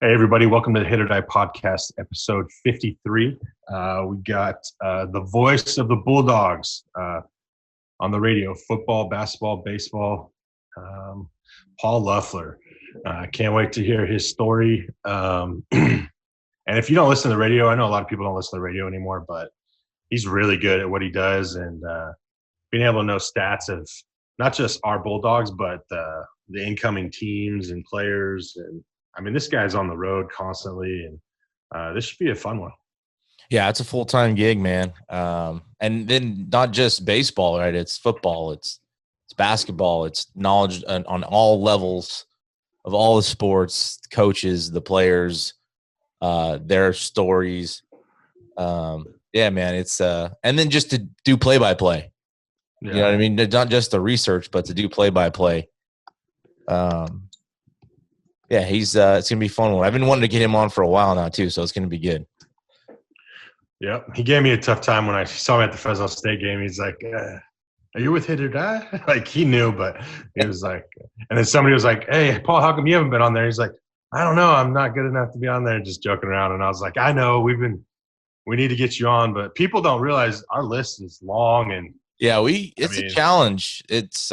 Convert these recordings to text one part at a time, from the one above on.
Hey, everybody. Welcome to the HIT.OR.DIE podcast, episode 53. We got the voice of the Bulldogs on the radio, football, basketball, baseball, Paul Loeffler. Can't wait to hear his story. And if you don't listen to the radio, I know a lot of people don't listen to the radio anymore, but he's really good at what he does. And being able to know stats of not just our Bulldogs, but the incoming teams and players. And I mean, this guy's on the road constantly, and this should be a fun one. Yeah, it's a full-time gig, man. And then not just baseball, right? It's football, it's basketball, it's knowledge on all levels of all the sports, coaches, the players, their stories. Yeah, man, it's and then just to do play-by-play. You know what I mean? Not just the research, but to do play-by-play. Yeah, he's it's gonna be a fun one. I've been wanting to get him on for a while now too, so it's gonna be good. Yep, he gave me a tough time when I saw him at the Fresno State game. He's like, "Are you with HIT.OR.DIE?" Like he knew, but he was like, and then somebody was like, "Hey, Paul, how come you haven't been on there?" He's like, "I don't know, I'm not good enough to be on there." Just joking around, and I was like, "I know, we need to get you on, but people don't realize our list is long and yeah, it's a challenge. It's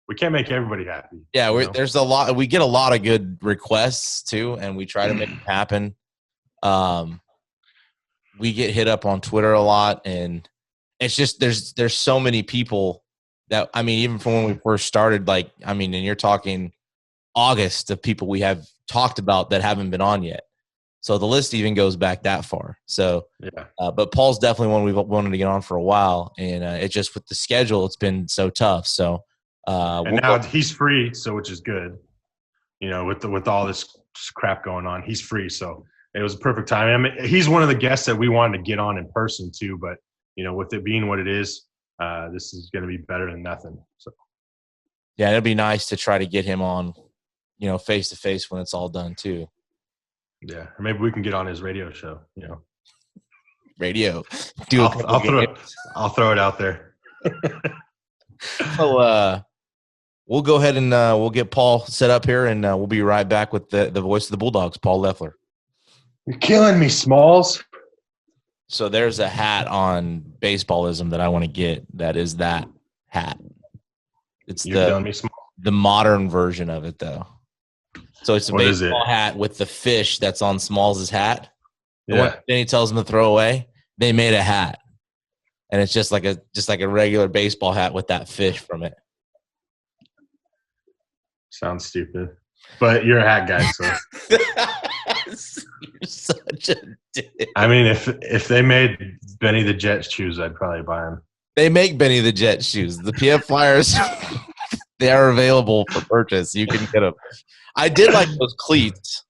we can't make everybody happy. Yeah, there's a lot. We get a lot of good requests too, and we try to make it happen. We get hit up on Twitter a lot, and it's just there's so many people that, I mean, even from when we first started, like, I mean, and you're talking August of people we have talked about that haven't been on yet. So the list even goes back that far. So, yeah. But Paul's definitely one we've wanted to get on for a while, and it just with the schedule, it's been so tough. So. And now he's free, so which is good. You know, with all this crap going on, he's free, so it was a perfect time. I mean, he's one of the guests that we wanted to get on in person too, but you know, with it being what it is, this is going to be better than nothing. So, yeah, it'd be nice to try to get him on, you know, face to face when it's all done too. Yeah, or maybe we can get on his radio show. You know, radio. I'll throw it out there. So, we'll go ahead and we'll get Paul set up here, and we'll be right back with the voice of the Bulldogs, Paul Loeffler. You're killing me, Smalls. So there's a hat on baseballism that I want to get. That is that hat. It's the modern version of it, though. So it's a baseball hat with the fish that's on Smalls' hat. Yeah. Then he tells them to throw away. They made a hat, and it's just like a regular baseball hat with that fish from it. Sounds stupid, but you're a hat guy, so. You're such a dick. I mean, if they made Benny the Jet shoes, I'd probably buy them. They make Benny the Jet shoes. The PF Flyers, they are available for purchase. You can get them. I did like those cleats.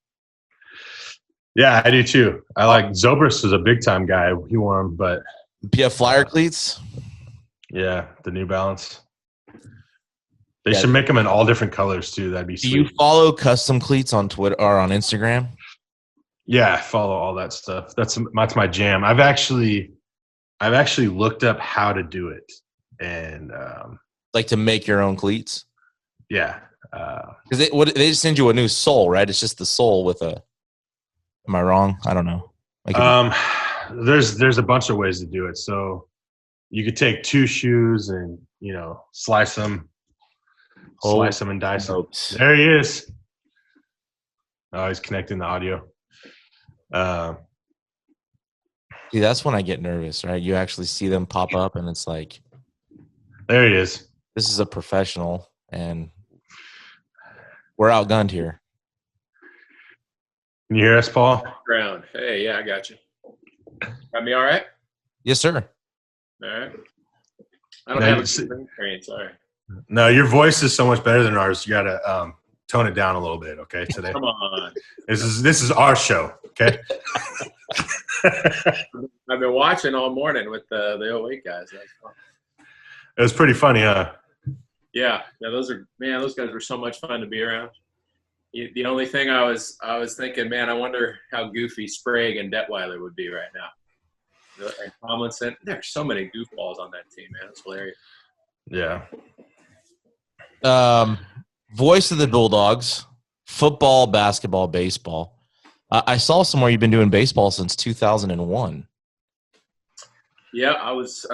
Yeah, I do too. I like Zobrist was a big time guy. He wore them, but PF Flyer cleats. Yeah, the New Balance. They should make them in all different colors too. That'd be sweet. Do you follow custom cleats on Twitter or on Instagram? Yeah, I follow all that stuff. That's my jam. I've actually looked up how to do it, and like to make your own cleats. Yeah, because they just send you a new sole, right? It's just the sole with a. Am I wrong? I don't know. There's a bunch of ways to do it. So you could take two shoes and, you know, slice them and dice them. There he is. Oh, he's connecting the audio. See, that's when I get nervous, right? You actually see them pop up, and it's like, there he is. This is a professional, and we're outgunned here. Can you hear us, Paul? Ground. Hey, yeah, I got you. Got me all right? Yes, sir. All right. I don't have a screen, sorry. No, your voice is so much better than ours. You got to tone it down a little bit, okay, today. Come on. This is our show, okay? I've been watching all morning with the 08 guys. That's fun. It was pretty funny, huh? Yeah, those guys were so much fun to be around. The only thing I was thinking, man, I wonder how goofy Sprague and Detweiler would be right now. And Tomlinson, there's so many goofballs on that team, man. It's hilarious. Yeah. Voice of the Bulldogs, football, basketball, baseball. I saw somewhere you've been doing baseball since 2001. Yeah, I was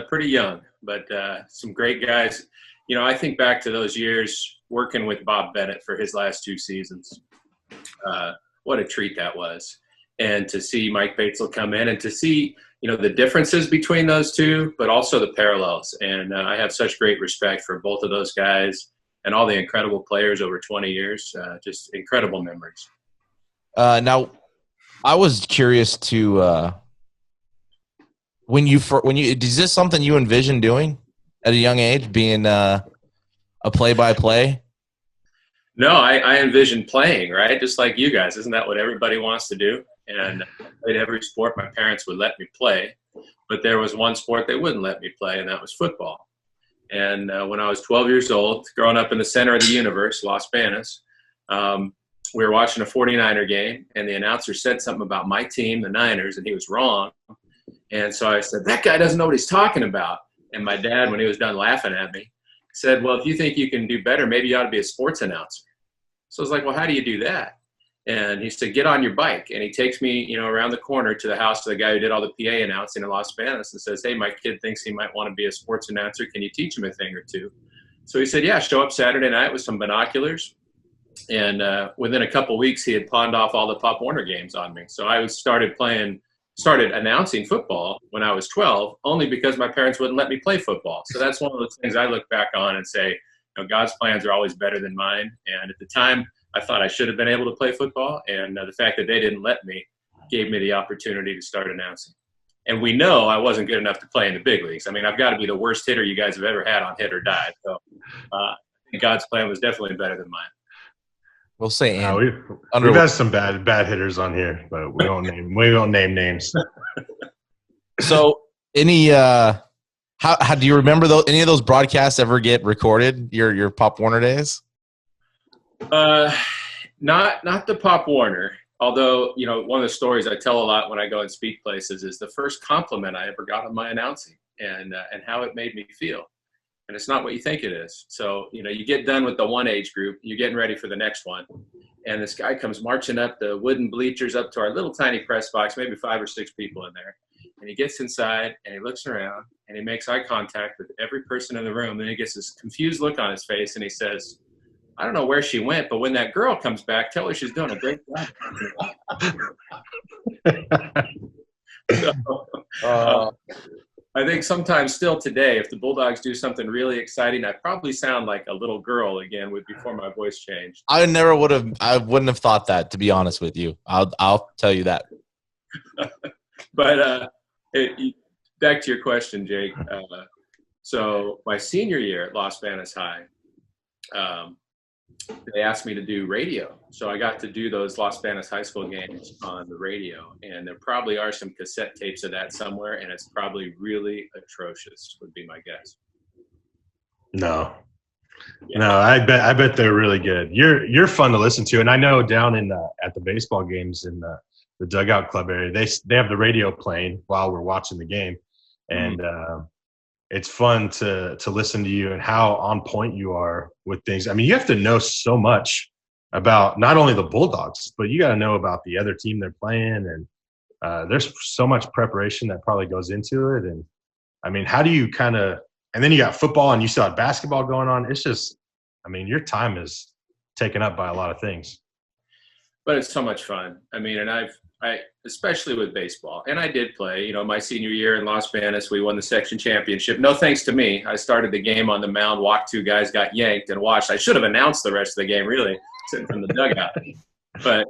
pretty young, but some great guys. You know, I think back to those years working with Bob Bennett for his last 2 seasons. What a treat that was. And to see Mike Batesel come in and to see, you know, the differences between those two, but also the parallels. And I have such great respect for both of those guys and all the incredible players over 20 years. Just incredible memories. Now, I was curious to when you is this something you envision doing at a young age, being a play-by-play? No, I envisioned playing, right? Just like you guys. Isn't that what everybody wants to do? And I played every sport my parents would let me play. But there was one sport they wouldn't let me play, and that was football. And when I was 12 years old, growing up in the center of the universe, Las Vegas, we were watching a 49er game, and the announcer said something about my team, the Niners, and he was wrong. And so I said, that guy doesn't know what he's talking about. And my dad, when he was done laughing at me, said, well, if you think you can do better, maybe you ought to be a sports announcer. So I was like, well, how do you do that? And he said, get on your bike. And he takes me, you know, around the corner to the house of the guy who did all the PA announcing in Las Vegas and says, hey, my kid thinks he might want to be a sports announcer. Can you teach him a thing or two? So he said, yeah, show up Saturday night with some binoculars. And within a couple weeks, he had pawned off all the Pop Warner games on me. So I started announcing football when I was 12, only because my parents wouldn't let me play football. So that's one of those things I look back on and say, you know, God's plans are always better than mine. And at the time, I thought I should have been able to play football. And the fact that they didn't let me gave me the opportunity to start announcing. And we know I wasn't good enough to play in the big leagues. I mean, I've got to be the worst hitter you guys have ever had on Hit.OR.DIE. So I think God's plan was definitely better than mine. We'll say we've had some bad hitters on here, but we don't name names. So any how do you remember any of those broadcasts ever get recorded? Your Pop Warner days? Not the Pop Warner. Although, you know, one of the stories I tell a lot when I go and speak places is the first compliment I ever got on my announcing and how it made me feel. And it's not what you think it is. So, you know, you get done with the one age group, you're getting ready for the next one. And this guy comes marching up the wooden bleachers up to our little tiny press box, maybe 5 or 6 people in there. And he gets inside and he looks around and he makes eye contact with every person in the room. Then he gets this confused look on his face and he says, I don't know where she went, but when that girl comes back, tell her she's doing a great job. So, I think sometimes still today, if the Bulldogs do something really exciting, I probably sound like a little girl again before my voice changed. I wouldn't have thought that, to be honest with you. I'll tell you that. But back to your question, Jake. So my senior year at Las Vegas High, they asked me to do radio. So I got to do those Las Vegas high school games on the radio. And there probably are some cassette tapes of that somewhere, and it's probably really atrocious, would be my guess. No, I bet they're really good. You're fun to listen to. And I know down in at the baseball games in the dugout club area, they have the radio playing while we're watching the game. And it's fun to listen to you and how on point you are with things. I mean, you have to know so much about not only the Bulldogs, but you got to know about the other team they're playing. And there's so much preparation that probably goes into it. And I mean, how do you and then you got football and you still have basketball going on. It's just, I mean, your time is taken up by a lot of things. But it's so much fun. I mean, and I especially with baseball, and I did play, you know, my senior year in Las Vegas, we won the section championship. No thanks to me. I started the game on the mound, walked 2 guys, got yanked, and watched. I should have announced the rest of the game, really, sitting from the dugout. But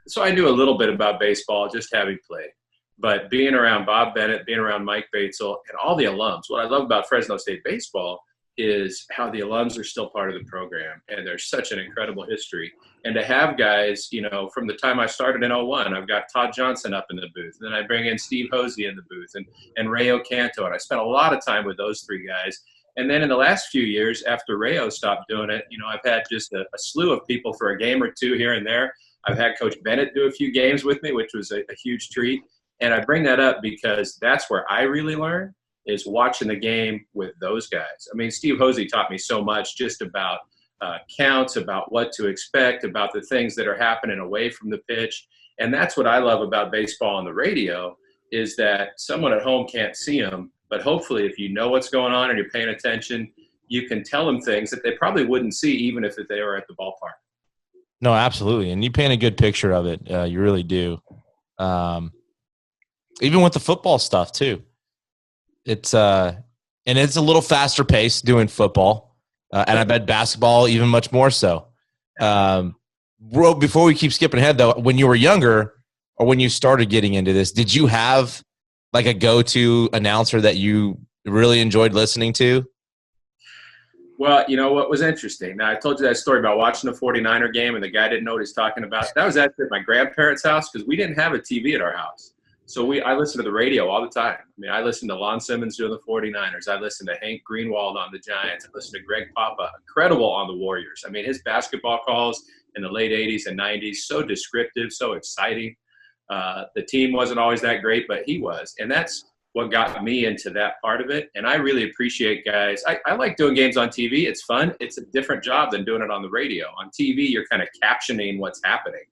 so I knew a little bit about baseball, just having played. But being around Bob Bennett, being around Mike Batesel, and all the alums, what I love about Fresno State baseball is how the alums are still part of the program, and there's such an incredible history. And to have guys, you know, from the time I started in 01, I've got Todd Johnson up in the booth, and then I bring in Steve Hosey in the booth, and Rayo Canto, and I spent a lot of time with those 3 guys. And then in the last few years, after Rayo stopped doing it, you know, I've had just a slew of people for a game or 2 here and there. I've had Coach Bennett do a few games with me, which was a huge treat. And I bring that up because that's where I really learn, is watching the game with those guys. I mean, Steve Hosey taught me so much just about counts, about what to expect, about the things that are happening away from the pitch. And that's what I love about baseball on the radio, is that someone at home can't see them, but hopefully if you know what's going on and you're paying attention, you can tell them things that they probably wouldn't see even if they were at the ballpark. No, absolutely. And you paint a good picture of it. You really do. Even with the football stuff too. It's and it's a little faster pace doing football. And I bet basketball even much more so. Before we keep skipping ahead though, when you were younger or when you started getting into this, did you have like a go-to announcer that you really enjoyed listening to? Well, you know what was interesting? Now, I told you that story about watching the 49er game and the guy didn't know what he's talking about. That was actually at my grandparents' house because we didn't have a TV at our house. So I listened to the radio all the time. I mean, I listened to Lon Simmons doing the 49ers. I listened to Hank Greenwald on the Giants. I listened to Greg Papa, incredible on the Warriors. I mean, his basketball calls in the late 80s and 90s, so descriptive, so exciting. The team wasn't always that great, but he was. And that's what got me into that part of it. And I really appreciate guys. I like doing games on TV. It's fun. It's a different job than doing it on the radio. On TV, you're kind of captioning what's happening.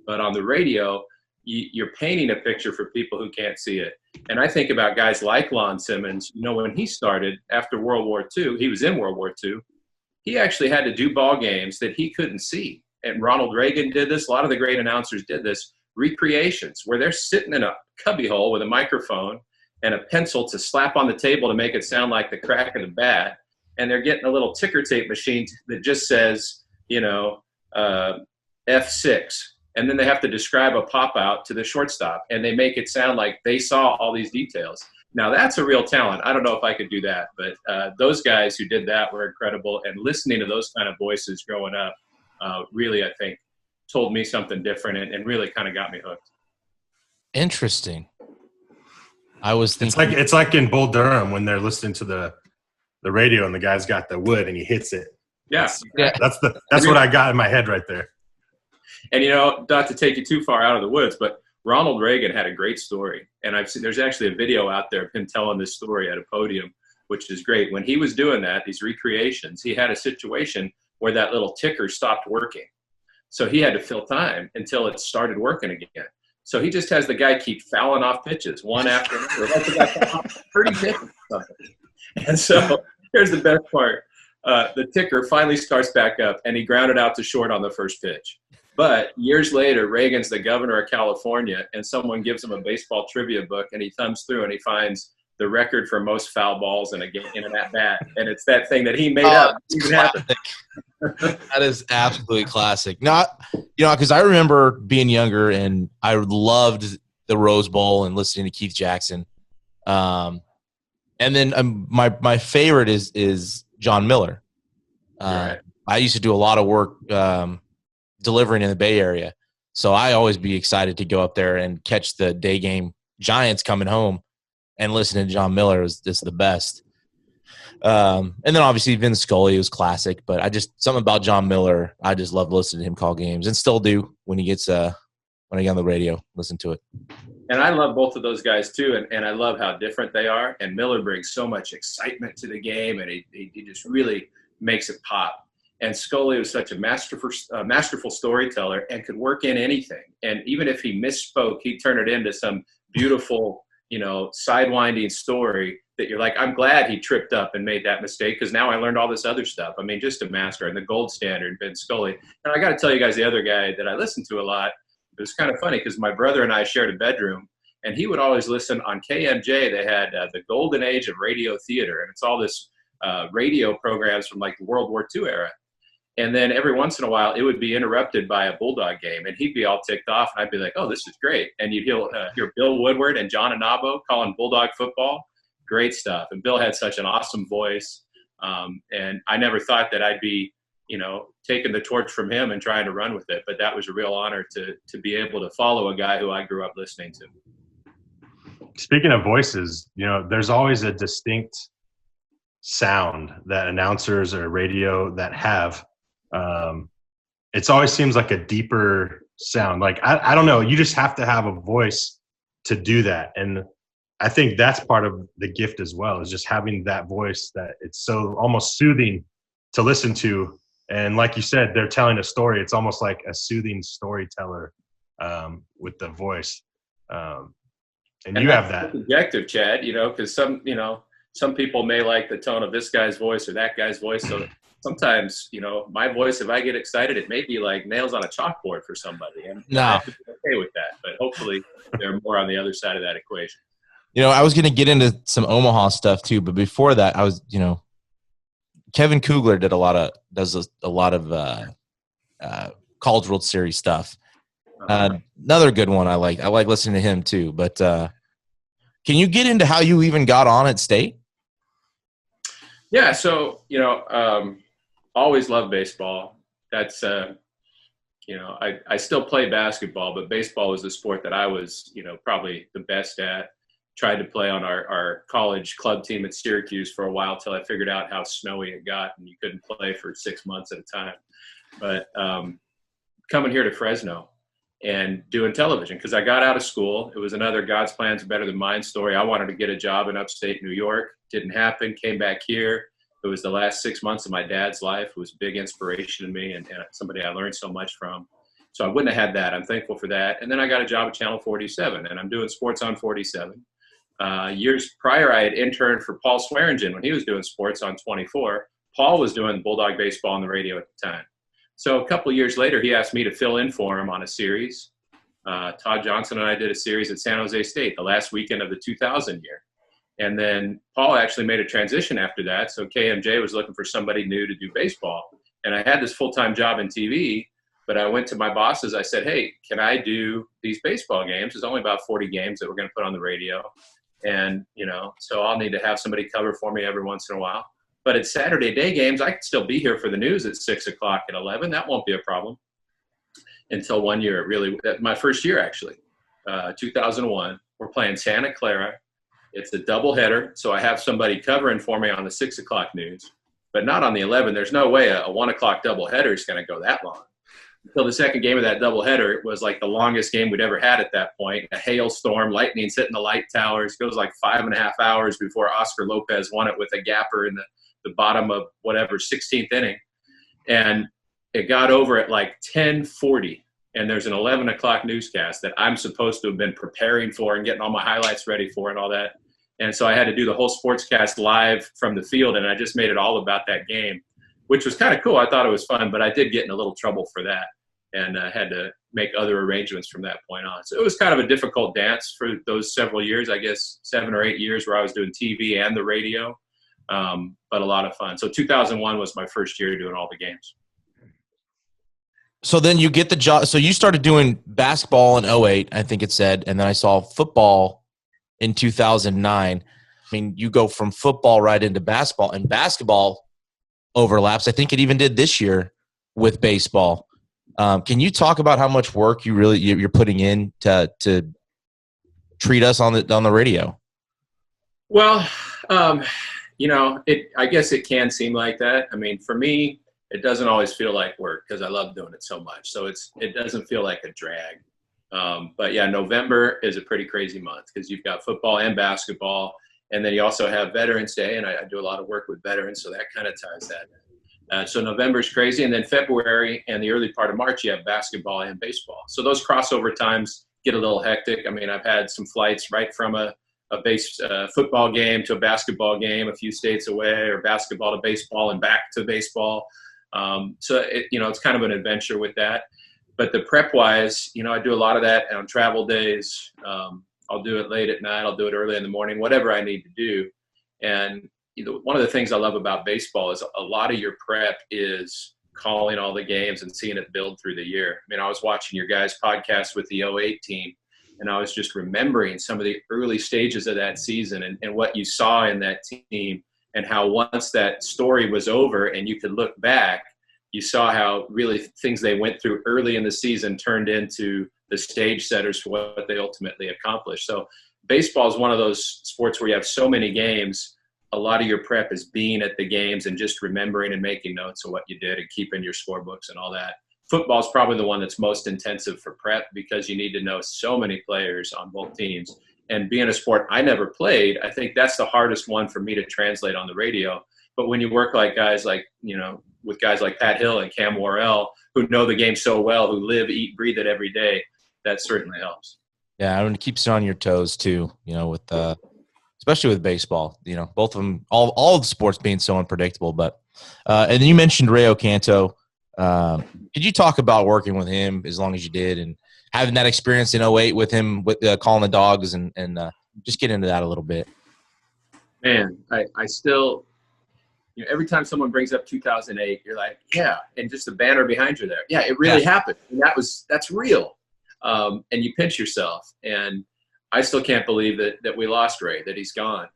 But on the radio, you're painting a picture for people who can't see it. And I think about guys like Lon Simmons. You know, when he started after World War II, he was in World War II. He actually had to do ball games that he couldn't see. And Ronald Reagan did this. A lot of the great announcers did this. Recreations, where they're sitting in a cubbyhole with a microphone and a pencil to slap on the table to make it sound like the crack of the bat. And they're getting a little ticker tape machine that just says, you know, F6. And then they have to describe a pop out to the shortstop, and they make it sound like they saw all these details. Now that's a real talent. I don't know if I could do that, but those guys who did that were incredible. And listening to those kind of voices growing up really, I think, told me something different and really kind of got me hooked. Interesting. I was thinking it's like in Bull Durham when they're listening to the radio and the guy's got the wood and he hits it. That's what I got in my head right there. And, you know, not to take you too far out of the woods, but Ronald Reagan had a great story. And there's actually a video out there of him telling this story at a podium, which is great. When he was doing that, these recreations, he had a situation where that little ticker stopped working. So he had to fill time until it started working again. So he just has the guy keep fouling off pitches one after another. That's the guy 30 pitches or something. And so here's the best part. The ticker finally starts back up, and he grounded out to short on the first pitch. But years later, Reagan's the governor of California, and someone gives him a baseball trivia book, and he thumbs through and he finds the record for most foul balls in a game in an at-bat. And it's that thing that he made up. That is absolutely classic. Not, you know, because I remember being younger and I loved the Rose Bowl and listening to Keith Jackson. And then my favorite is John Miller. Right. I used to do a lot of work delivering in the Bay Area. So I always be excited to go up there and catch the day game Giants coming home and listening to John Miller was just the best. And then obviously Vince Scully was classic, but something about John Miller, I just love listening to him call games and still do when he gets when I get on the radio, listen to it. And I love both of those guys too, and I love how different they are. And Miller brings so much excitement to the game, and he just really makes it pop. And Scully was such a masterful storyteller and could work in anything. And even if he misspoke, he'd turn it into some beautiful, you know, sidewinding story that you're like, I'm glad he tripped up and made that mistake because now I learned all this other stuff. I mean, just a master and the gold standard, Vince Scully. And I got to tell you guys, the other guy that I listened to a lot, it was kind of funny because my brother and I shared a bedroom, and he would always listen on KMJ. They had the golden age of radio theater, and it's all this radio programs from like the World War II era. And then every once in a while, it would be interrupted by a Bulldog game, and he'd be all ticked off, and I'd be like, oh, this is great. And you'd hear Bill Woodward and John Anabo calling Bulldog football. Great stuff. And Bill had such an awesome voice, and I never thought that I'd be, you know, taking the torch from him and trying to run with it. But that was a real honor to be able to follow a guy who I grew up listening to. Speaking of voices, you know, there's always a distinct sound that announcers or radio that have. It always seems like a deeper sound. Like, I don't know, you just have to have a voice to do that. And I think that's part of the gift as well, is just having that voice that it's so almost soothing to listen to And like you said, they're telling a story. It's almost like a soothing storyteller with the voice. And you have that. Subjective, Chad, because some people may like the tone of this guy's voice or that guy's voice. So sometimes, my voice, if I get excited, it may be like nails on a chalkboard for somebody. And I have to be okay with that. But hopefully they're more on the other side of that equation. I was going to get into some Omaha stuff too, but before that, I was, Kevin Kugler does a lot of College World Series stuff. Another good one I like listening to him too. But can you get into how you even got on at State? Yeah, so always loved baseball. That's I still play basketball, but baseball was the sport that I was probably the best at. Tried to play on our college club team at Syracuse for a while till I figured out how snowy it got and you couldn't play for 6 months at a time. But coming here to Fresno and doing television, because I got out of school. It was another God's plans are better than mine story. I wanted to get a job in upstate New York. Didn't happen. Came back here. It was the last 6 months of my dad's life. It was a big inspiration to me and somebody I learned so much from. So I wouldn't have had that. I'm thankful for that. And then I got a job at Channel 47, and I'm doing sports on 47. Years prior, I had interned for Paul Swearingen when he was doing sports on 24. Paul was doing Bulldog baseball on the radio at the time. So a couple of years later, he asked me to fill in for him on a series. Todd Johnson and I did a series at San Jose State the last weekend of the 2000 year. And then Paul actually made a transition after that. So KMJ was looking for somebody new to do baseball. And I had this full-time job in TV, but I went to my bosses. I said, hey, can I do these baseball games? There's only about 40 games that we're going to put on the radio. And, so I'll need to have somebody cover for me every once in a while. But at Saturday day games, I could still be here for the news at 6 o'clock and 11. That won't be a problem. Until one year, my first year actually, 2001, we're playing Santa Clara. It's a doubleheader. So I have somebody covering for me on the 6 o'clock news, but not on the 11. There's no way a 1 o'clock doubleheader is going to go that long. Until the second game of that doubleheader, it was like the longest game we'd ever had at that point. A hailstorm, lightning's hitting the light towers. It goes like 5.5 hours before Oscar Lopez won it with a gapper in the bottom of whatever 16th inning. And it got over at like 10:40. And there's an 11 o'clock newscast that I'm supposed to have been preparing for and getting all my highlights ready for and all that. And so I had to do the whole sportscast live from the field, and I just made it all about that game, which was kind of cool. I thought it was fun, but I did get in a little trouble for that and had to make other arrangements from that point on. So it was kind of a difficult dance for those several years, I guess 7 or 8 years where I was doing TV and the radio, but a lot of fun. So 2001 was my first year doing all the games. So then you get the job. So you started doing basketball in 2008, I think it said, and then I saw football in 2009. I mean, you go from football right into basketball, and basketball overlaps. I think it even did this year with baseball. Can you talk about how much work you're putting in to treat us on the radio? Well, I guess it can seem like that. I mean, for me, it doesn't always feel like work because I love doing it so much. So it doesn't feel like a drag. But yeah, November is a pretty crazy month because you've got football and basketball, and then you also have Veterans Day, and I do a lot of work with veterans, so that kind of ties that in. So November's crazy, and then February and the early part of March, you have basketball and baseball. So those crossover times get a little hectic. I mean, I've had some flights right from a football game to a basketball game a few states away, or basketball to baseball and back to baseball. So it's kind of an adventure with that. But the prep wise, I do a lot of that on travel days. I'll do it late at night. I'll do it early in the morning, whatever I need to do. And one of the things I love about baseball is a lot of your prep is calling all the games and seeing it build through the year. I mean, I was watching your guys' podcast with the 2008 team, and I was just remembering some of the early stages of that season and what you saw in that team, and how once that story was over and you could look back, you saw how really things they went through early in the season turned into the stage setters for what they ultimately accomplished. So baseball is one of those sports where you have so many games. A lot of your prep is being at the games and just remembering and making notes of what you did and keeping your scorebooks and all that. Football is probably the one that's most intensive for prep because you need to know so many players on both teams. And being a sport I never played, I think that's the hardest one for me to translate on the radio But when you work with guys like Pat Hill and Cam Worrell, who know the game so well, who live, eat, breathe it every day, that certainly helps. Yeah, and it keeps you on your toes too, with especially with baseball, both of them, all of the sports being so unpredictable. But and then you mentioned Ray Ocanto. Could you talk about working with him as long as you did and having that experience in 08 with him, with calling the Dogs and just get into that a little bit? Man, I still, every time someone brings up 2008, you're like, yeah, and just the banner behind you there. Yeah, it really happened. And that's real. And you pinch yourself. And I still can't believe that we lost Ray, that he's gone,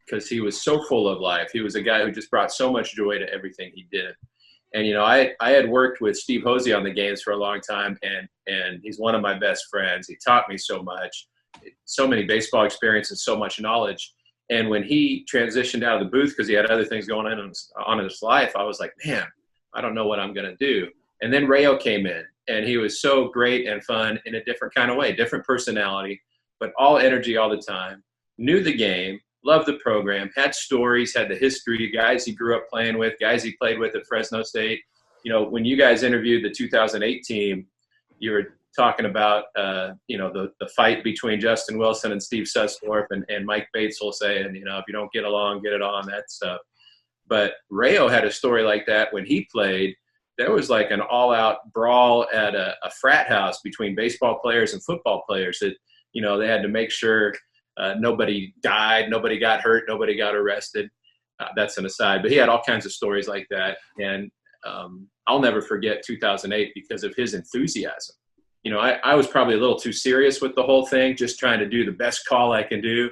because he was so full of life. He was a guy who just brought so much joy to everything he did. And, I had worked with Steve Hosey on the games for a long time, and he's one of my best friends. He taught me so much, so many baseball experience and so much knowledge. And when he transitioned out of the booth because he had other things going on in his life, I was like, man, I don't know what I'm going to do. And then Rayo came in, and he was so great and fun in a different kind of way, different personality, but all energy all the time, knew the game, loved the program, had stories, had the history, guys he grew up playing with, guys he played with at Fresno State. When you guys interviewed the 2008 team, you were talking about, the fight between Justin Wilson and Steve Sussdorf and Mike Batesel saying, if you don't get along, get it on, that stuff. But Rayo had a story like that when he played. There was like an all-out brawl at a frat house between baseball players and football players that, they had to make sure nobody died, nobody got hurt, nobody got arrested. That's an aside. But he had all kinds of stories like that. And I'll never forget 2008 because of his enthusiasm. I was probably a little too serious with the whole thing, just trying to do the best call I can do.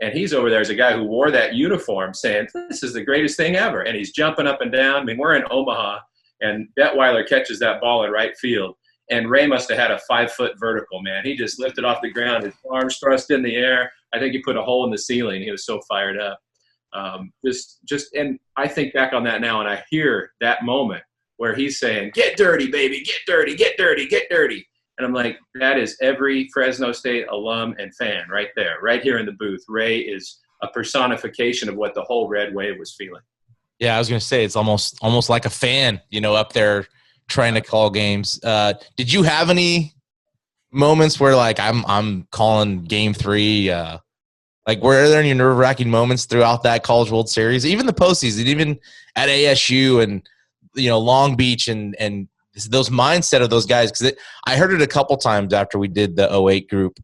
And he's over there as a guy who wore that uniform saying, this is the greatest thing ever. And he's jumping up and down. I mean, we're in Omaha, and Detweiler catches that ball in right field. And Ray must have had a 5-foot vertical, man. He just lifted off the ground, his arms thrust in the air. I think he put a hole in the ceiling. He was so fired up. And I think back on that now, and I hear that moment where he's saying, get dirty, baby, get dirty, get dirty, get dirty. And I'm like, that is every Fresno State alum and fan right there, right here in the booth. Ray is a personification of what the whole Red Wave was feeling. Yeah, I was going to say it's almost like a fan, up there trying to call games. Did you have any moments where I'm calling game 3? Were there any nerve-wracking moments throughout that College World Series, even the postseason, even at ASU and Long Beach and those mindset of those guys? Because I heard it a couple times after we did the 08 group.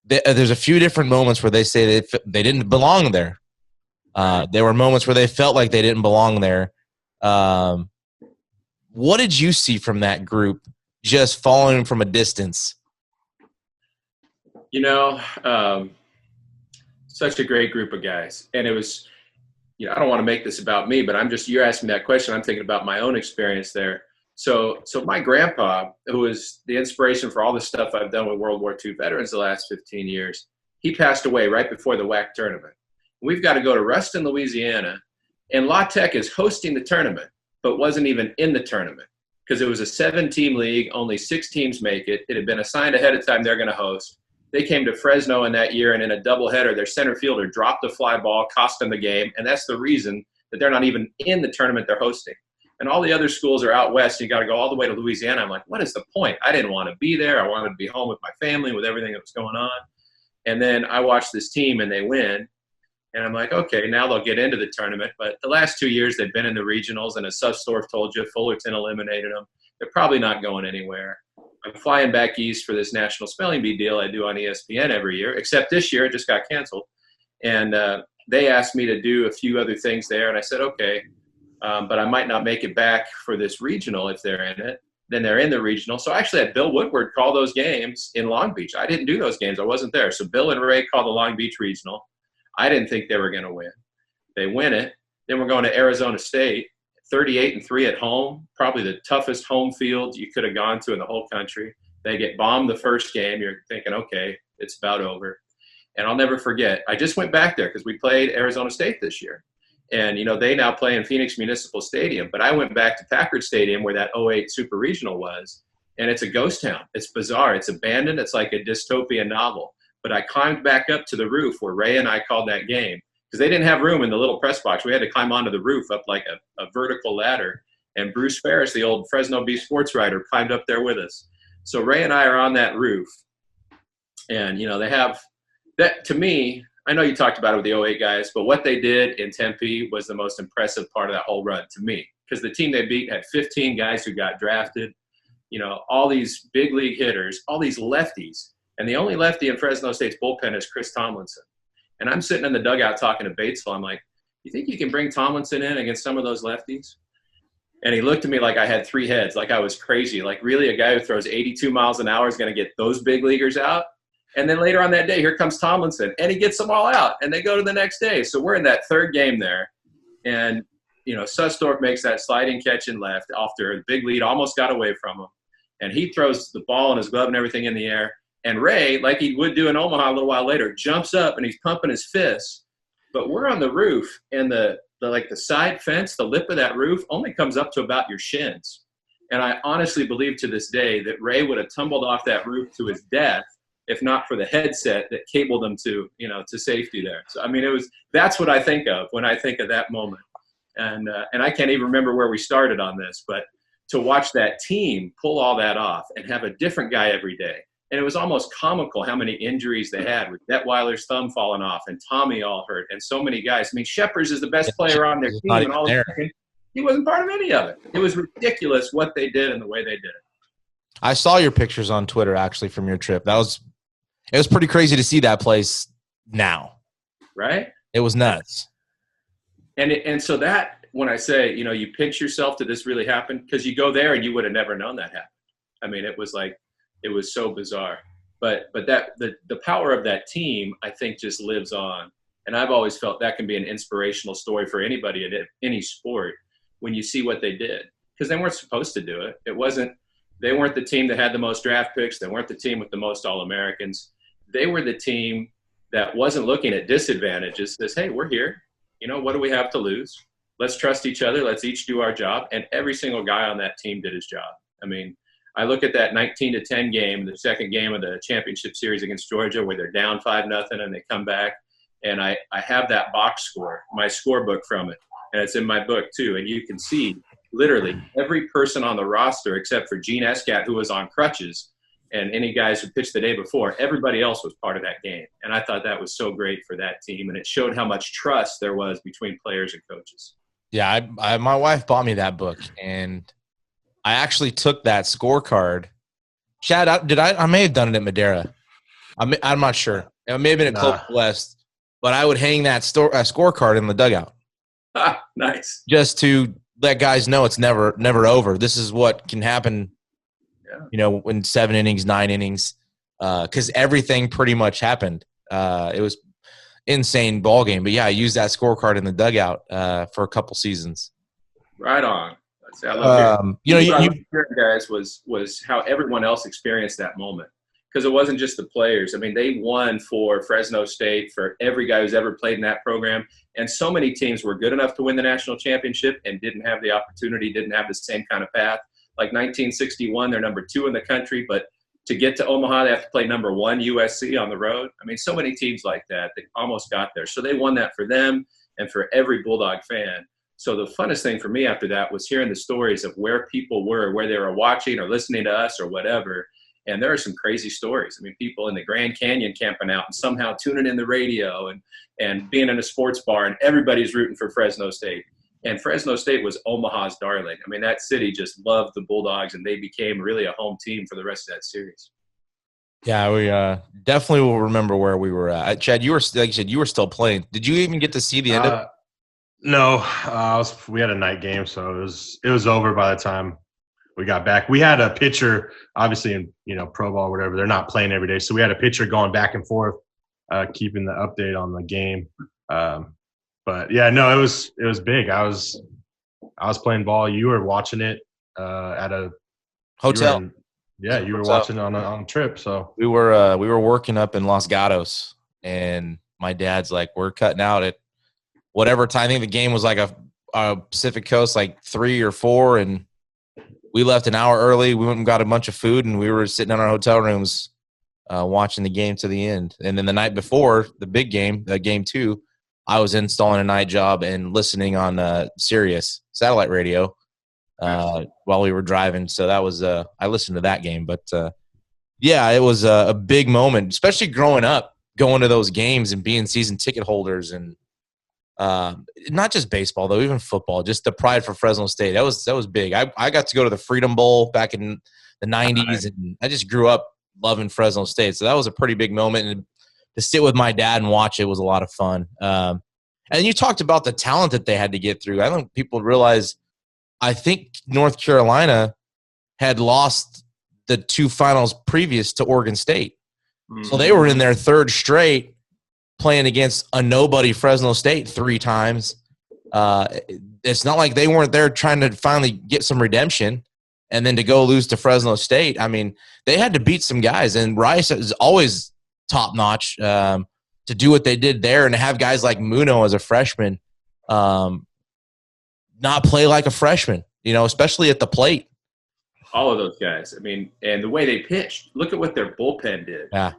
There's a few different moments where they say they didn't belong there. There were moments where they felt like they didn't belong there. What did you see from that group just following from a distance? Such a great group of guys. And it was, I don't want to make this about me, but you're asking me that question. I'm thinking about my own experience there. So my grandpa, who was the inspiration for all the stuff I've done with World War II veterans the last 15 years, he passed away right before the WAC tournament. We've got to go to Ruston, Louisiana, and La Tech is hosting the tournament, but wasn't even in the tournament because it was a 7-team league. Only 6 teams make it. It had been assigned ahead of time they're going to host. They came to Fresno in that year, and in a doubleheader, their center fielder dropped a fly ball, cost them the game, and that's the reason that they're not even in the tournament they're hosting. And all the other schools are out west. You got to go all the way to Louisiana. I'm like, what is the point? I didn't want to be there. I wanted to be home with my family, with everything that was going on. And then I watched this team, and they win. And I'm like, okay, now they'll get into the tournament. But the last 2 years, they've been in the regionals, and as Sussdorf told you, Fullerton eliminated them. They're probably not going anywhere. I'm flying back east for this National Spelling Bee deal I do on ESPN every year, except this year it just got canceled. And they asked me to do a few other things there, and I said, okay, but I might not make it back for this regional if they're in it. Then they're in the regional. So I actually had Bill Woodward call those games in Long Beach. I didn't do those games. I wasn't there. So Bill and Ray called the Long Beach regional. I didn't think they were going to win. They win it. Then we're going to Arizona State, 38-3 at home, probably the toughest home field you could have gone to in the whole country. They get bombed the first game. You're thinking, okay, it's about over. And I'll never forget, I just went back there because we played Arizona State this year. And, they now play in Phoenix Municipal Stadium. But I went back to Packard Stadium where that 08 Super Regional was, and it's a ghost town. It's bizarre. It's abandoned. It's like a dystopian novel. But I climbed back up to the roof where Ray and I called that game, because they didn't have room in the little press box. We had to climb onto the roof up like a vertical ladder. And Bruce Ferris, the old Fresno Bee sports writer, climbed up there with us. So Ray and I are on that roof. And, they have that. To me, I know you talked about it with the 08 guys, but what they did in Tempe was the most impressive part of that whole run to me, because the team they beat had 15 guys who got drafted, all these big league hitters, all these lefties. And the only lefty in Fresno State's bullpen is Chris Tomlinson. And I'm sitting in the dugout talking to Batesville. I'm like, you think you can bring Tomlinson in against some of those lefties? And he looked at me like I had three heads, like I was crazy. Like, really, a guy who throws 82 miles an hour is going to get those big leaguers out? And then later on that day, here comes Tomlinson, and he gets them all out, and they go to the next day. So we're in that third game there. And, Sussdorf makes that sliding catch in left after a big lead, almost got away from him. And he throws the ball and his glove and everything in the air. And Ray, like he would do in Omaha a little while later, jumps up and he's pumping his fists. But we're on the roof, and the side fence, the lip of that roof only comes up to about your shins. And I honestly believe to this day that Ray would have tumbled off that roof to his death if not for the headset that cabled him to safety there. So, that's what I think of when I think of that moment. And I can't even remember where we started on this, but to watch that team pull all that off and have a different guy every day. And it was almost comical how many injuries they had, with Detweiler's thumb falling off and Tommy all hurt and so many guys. Shephers is the best player on their team, and all he wasn't part of any of it. It was ridiculous what they did and the way they did it. I saw your pictures on Twitter, actually, from your trip. It was pretty crazy to see that place now. Right? It was nuts. And so that, when I say, you pinch yourself, did this really happen? Because you go there and you would have never known that happened. It was like, it was so bizarre. But that the power of that team, I think, just lives on. And I've always felt that can be an inspirational story for anybody in any sport when you see what they did. Because they weren't supposed to do it. They weren't the team that had the most draft picks. They weren't the team with the most All-Americans. They were the team that wasn't looking at disadvantages. Says, hey, we're here. What do we have to lose? Let's trust each other. Let's each do our job. And every single guy on that team did his job. I look at that 19-10 game, the second game of the championship series against Georgia, where they're down 5-0 and they come back. And I have that box score, my scorebook from it. And it's in my book too. And you can see literally every person on the roster, except for Gene Escat, who was on crutches, and any guys who pitched the day before, everybody else was part of that game. And I thought that was so great for that team. And it showed how much trust there was between players and coaches. Yeah, my wife bought me that book, and I actually took that scorecard. Chad, I may have done it at Madera. I'm not sure. It may have been at Club West, but I would hang that scorecard in the dugout. Ah, nice. Just to let guys know it's never over. This is what can happen, in 7 innings, 9 innings, because everything pretty much happened. It was insane ball game. But, yeah, I used that scorecard in the dugout for a couple seasons. Right on. I love hearing guys was how everyone else experienced that moment, because it wasn't just the players. They won for Fresno State, for every guy who's ever played in that program, and so many teams were good enough to win the national championship and didn't have the opportunity, didn't have the same kind of path. Like 1961, they're number 2 in the country, but to get to Omaha, they have to play number 1 USC on the road. So many teams like that almost got there. So they won that for them and for every Bulldog fan. So the funnest thing for me after that was hearing the stories of where people were, where they were watching or listening to us or whatever. And there are some crazy stories. People in the Grand Canyon camping out and somehow tuning in the radio and being in a sports bar, and everybody's rooting for Fresno State. And Fresno State was Omaha's darling. That city just loved the Bulldogs, and they became really a home team for the rest of that series. Yeah, we definitely will remember where we were at. Chad, you were, like you said, you were still playing. Did you even get to see the end of it? No, we had a night game, so it was over by the time we got back. We had a pitcher, obviously in pro ball or whatever, they're not playing every day, so we had a pitcher going back and forth, keeping the update on the game. But yeah, no, it was big. I was playing ball. You were watching it at a hotel. You were watching on a trip. So we were working up in Los Gatos, and my dad's like, "We're cutting out at whatever time." I think the game was like a Pacific Coast, like 3 or 4, and we left an hour early. We went and got a bunch of food, and we were sitting in our hotel rooms watching the game to the end. And then the night before the big game, game 2, I was installing a night job and listening on Sirius satellite radio while we were driving. So that was I listened to that game. But, yeah, it was a big moment, especially growing up, going to those games and being season ticket holders and not just baseball, though, even football, just the pride for Fresno State. That was big. I got to go to the Freedom Bowl back in the 90s, and I just grew up loving Fresno State. So that was a pretty big moment. And to sit with my dad and watch it was a lot of fun. And you talked about the talent that they had to get through. I don't think people realize, I think North Carolina had lost the 2 finals previous to Oregon State. Mm-hmm. So they were in their 3rd straight playing against a nobody Fresno State 3 times. It's not like they weren't there trying to finally get some redemption and then to go lose to Fresno State. I mean, they had to beat some guys, and Rice is always top-notch to do what they did there and to have guys like Muno as a freshman not play like a freshman, especially at the plate. All of those guys. I mean, and the way they pitched, look at what their bullpen did. Yeah.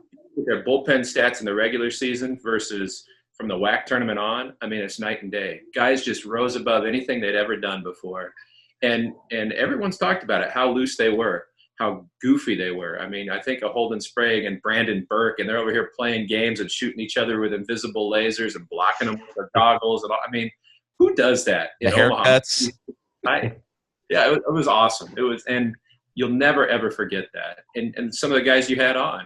Their bullpen stats in the regular season versus from the WAC tournament on, I mean, it's night and day. Guys just rose above anything they'd ever done before. And everyone's talked about it, how loose they were, how goofy they were. I mean, I think of Holden Sprague and Brandon Burke, and they're over here playing games and shooting each other with invisible lasers and blocking them with their goggles. And all. I mean, who does that in haircuts. Omaha? Yeah, it was awesome. It was, and you'll never, ever forget that. And some of the guys you had on,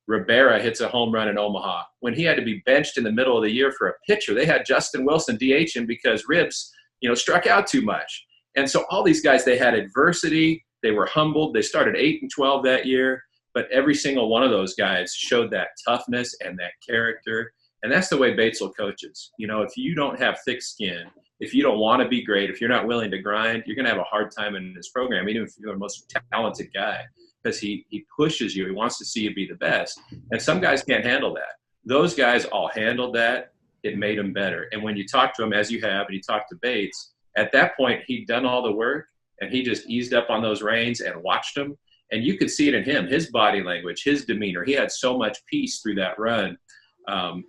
Rivera hits a home run in Omaha. When he had to be benched in the middle of the year for a pitcher, they had Justin Wilson DH him because Ribs, struck out too much. And so all these guys, they had adversity. They were humbled. They started 8-12 that year. But every single one of those guys showed that toughness and that character. And that's the way Batesville coaches. If you don't have thick skin, if you don't want to be great, if you're not willing to grind, you're going to have a hard time in this program, even if you're the most talented guy. Because he pushes you. He wants to see you be the best. And some guys can't handle that. Those guys all handled that. It made them better. And when you talk to them, as you have, and you talk to Bates, at that point, he'd done all the work, and he just eased up on those reins and watched them. And you could see it in him, his body language, his demeanor. He had so much peace through that run.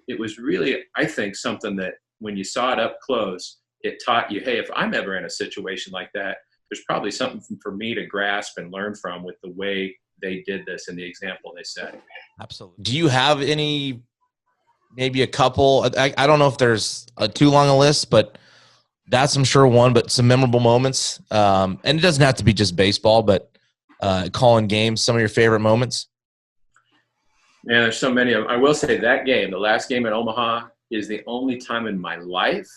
It was really, I think, something that when you saw it up close, it taught you, hey, if I'm ever in a situation like that, there's probably something for me to grasp and learn from with the way they did this and the example they set. Absolutely. Do you have maybe a couple, I don't know if there's too long a list, but that's, I'm sure, one, but some memorable moments. And it doesn't have to be just baseball, but calling games, some of your favorite moments? Man, there's so many of them. I will say that game, the last game in Omaha, is the only time in my life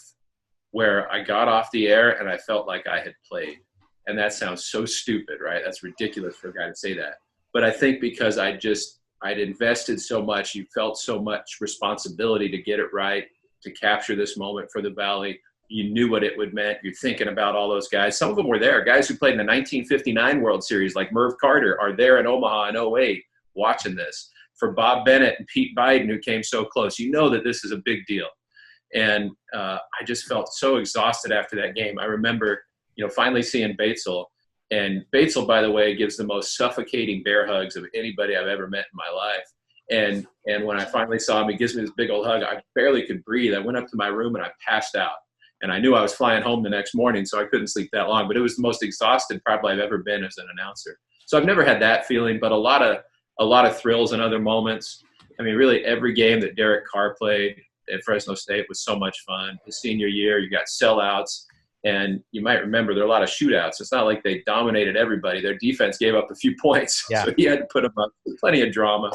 where I got off the air and I felt like I had played. And that sounds so stupid, right? That's ridiculous for a guy to say that. But I think because I'd invested so much, you felt so much responsibility to get it right, to capture this moment for the Valley. You knew what it would mean. You're thinking about all those guys. Some of them were there. Guys who played in the 1959 World Series, like Merv Carter, are there in Omaha in 2008 watching this. For Bob Bennett and Pete Biden, who came so close, you know that this is a big deal. And I just felt so exhausted after that game. I remember finally seeing Batesville. And Batesville, by the way, gives the most suffocating bear hugs of anybody I've ever met in my life. And when I finally saw him, he gives me this big old hug. I barely could breathe. I went up to my room and I passed out. And I knew I was flying home the next morning, so I couldn't sleep that long. But it was the most exhausted probably I've ever been as an announcer. So I've never had that feeling, but a lot of thrills and other moments. I mean, really every game that Derek Carr played at Fresno State was so much fun. His senior year, you got sellouts. And you might remember there are a lot of shootouts. It's not like they dominated everybody. Their defense gave up a few points. Yeah. So he had to put them up. Plenty of drama.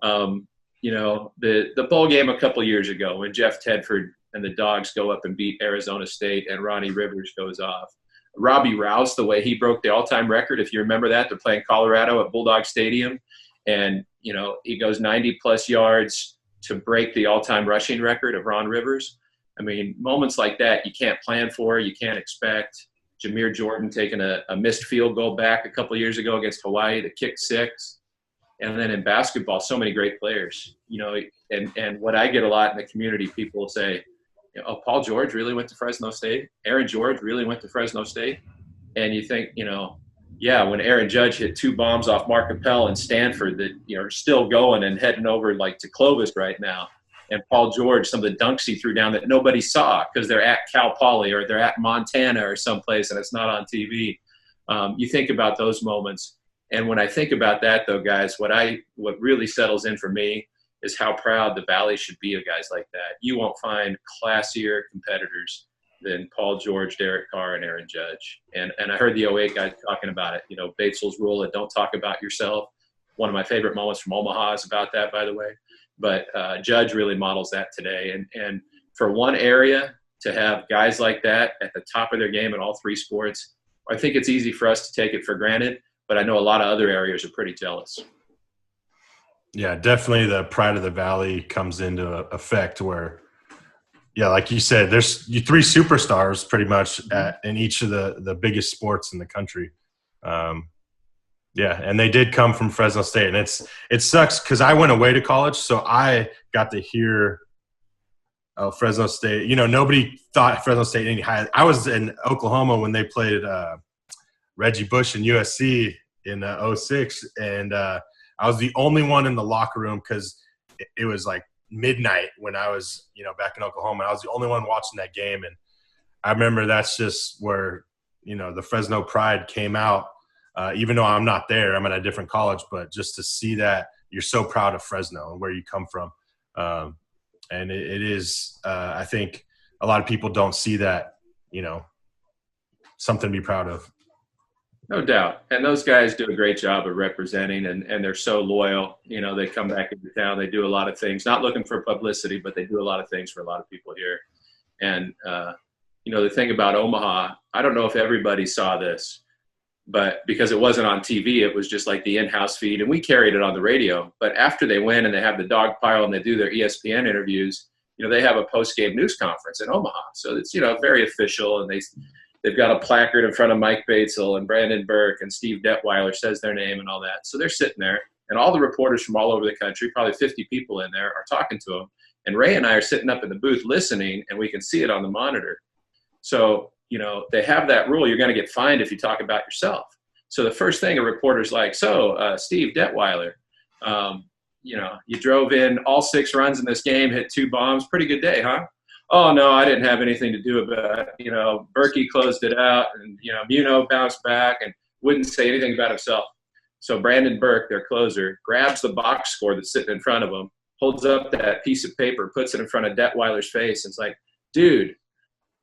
The bowl game a couple years ago when Jeff Tedford and the Dogs go up and beat Arizona State and Ronnie Rivers goes off. Robbie Rouse, the way he broke the all-time record, if you remember that, they're playing Colorado at Bulldog Stadium. And, he goes 90-plus yards to break the all-time rushing record of Ron Rivers. I mean, moments like that you can't plan for, you can't expect. Jameer Jordan taking a missed field goal back a couple of years ago against Hawaii to kick 6. And then in basketball, so many great players. And what I get a lot in the community, people will say, Paul George really went to Fresno State. Aaron George really went to Fresno State. And you think, when Aaron Judge hit 2 bombs off Mark Appel and Stanford that, are still going and heading over like to Clovis right now. and Paul George, some of the dunks he threw down that nobody saw because they're at Cal Poly or they're at Montana or someplace and it's not on TV. You think about those moments. And when I think about that, though, guys, what really settles in for me is how proud the Valley should be of guys like that. You won't find classier competitors than Paul George, Derek Carr, and Aaron Judge. And I heard the 08 guys talking about it. Batesell's rule of don't talk about yourself. One of my favorite moments from Omaha is about that, by the way. But Judge really models that today. And for one area to have guys like that at the top of their game in all three sports, I think it's easy for us to take it for granted. But I know a lot of other areas are pretty jealous. Yeah, definitely the pride of the Valley comes into effect where, yeah, like you said, there's three superstars pretty much in each of the biggest sports in the country. Yeah, and they did come from Fresno State, and it sucks because I went away to college, so I got to hear Fresno State. Nobody thought Fresno State any higher. I was in Oklahoma when they played Reggie Bush and USC in 06, and I was the only one in the locker room because it was like midnight when I was back in Oklahoma. I was the only one watching that game, and I remember that's just where the Fresno pride came out. Even though I'm not there, I'm at a different college, but just to see that you're so proud of Fresno and where you come from. And it is, I think a lot of people don't see that, something to be proud of. No doubt. And those guys do a great job of representing, and they're so loyal. They come back into town. They do a lot of things, not looking for publicity, but they do a lot of things for a lot of people here. And, the thing about Omaha, I don't know if everybody saw this, but because it wasn't on TV, it was just like the in-house feed, and we carried it on the radio. But after they win and they have the dog pile and they do their ESPN interviews, they have a post-game news conference in Omaha. So it's, very official, and they've got a placard in front of Mike Batesell and Brandon Burke, and Steve Detweiler says their name and all that. So they're sitting there, and all the reporters from all over the country, probably 50 people in there, are talking to them. And Ray and I are sitting up in the booth listening, and we can see it on the monitor. So they have that rule. You're going to get fined if you talk about yourself. So the first thing a reporter's like, Steve Detweiler, you drove in all 6 runs in this game, hit 2 bombs. Pretty good day, huh? Oh, no, I didn't have anything to do about it. Berkey closed it out, and, Muno bounced back and wouldn't say anything about himself. So Brandon Burke, their closer, grabs the box score that's sitting in front of him, holds up that piece of paper, puts it in front of Detweiler's face, and it's like, dude,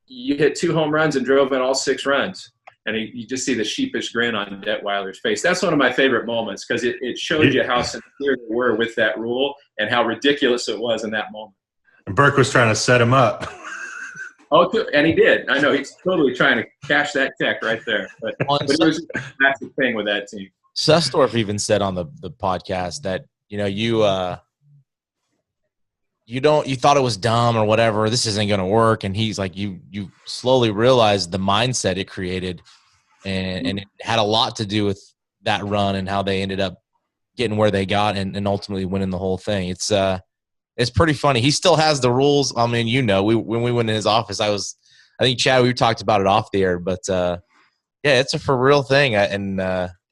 you hit 2 home runs and drove in all 6 runs. And you just see the sheepish grin on Detweiler's face. That's one of my favorite moments because it showed you how sincere they were with that rule and how ridiculous it was in that moment. And Burke was trying to set him up. Oh, and he did. I know he's totally trying to cash that check right there. But it was a massive thing with that team. Sussdorf even said on the podcast that, you thought it was dumb or whatever, this isn't going to work. And he's like, you slowly realize the mindset it created and it had a lot to do with that run and how they ended up getting where they got and ultimately winning the whole thing. It's pretty funny. He still has the rules. I mean, when we went in his office, I think Chad, we talked about it off the air, but yeah, it's a for real thing. And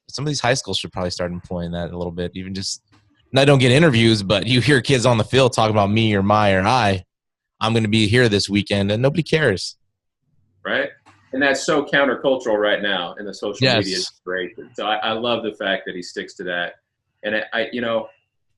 some of these high schools should probably start employing that a little bit, even just, and I don't get interviews, but you hear kids on the field talking about me or my or I'm going to be here this weekend, and nobody cares. Right? And that's so countercultural right now in the social media generation. So I love the fact that he sticks to that. And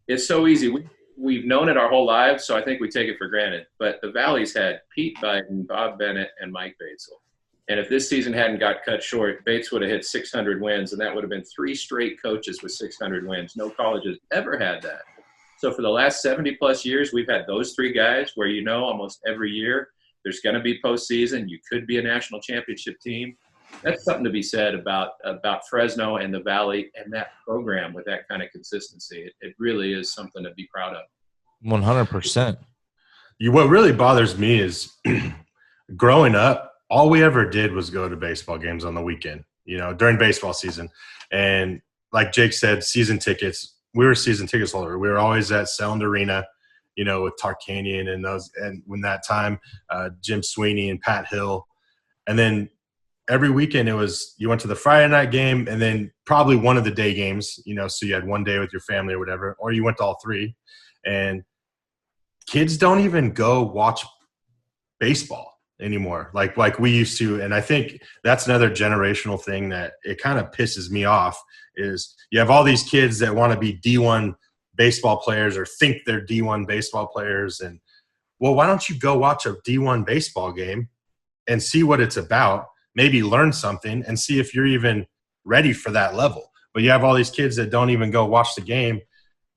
it's so easy. We've known it our whole lives, so I think we take it for granted. But the Valley's had Pete Biden, Bob Bennett, and Mike Batesell. And if this season hadn't got cut short, Bates would have hit 600 wins, and that would have been 3 straight coaches with 600 wins. No college has ever had that. So for the last 70-plus years, we've had those 3 guys where almost every year there's going to be postseason. You could be a national championship team. That's something to be said about Fresno and the Valley and that program with that kind of consistency. It really is something to be proud of. 100%. What really bothers me is growing up, all we ever did was go to baseball games on the weekend, during baseball season. And like Jake said, season tickets, we were season tickets holder. We were always at Sound Arena, with Tarkanian and when that time, Jim Sweeney and Pat Hill. And then every weekend you went to the Friday night game and then probably one of the day games, so you had one day with your family or whatever, or you went to all 3. And kids don't even go watch baseball anymore like we used to. And I think that's another generational thing that it kind of pisses me off is you have all these kids that want to be D1 baseball players or think they're D1 baseball players. And well, why don't you go watch a D1 baseball game and see what it's about, maybe learn something and see if you're even ready for that level. But you have all these kids that don't even go watch the game,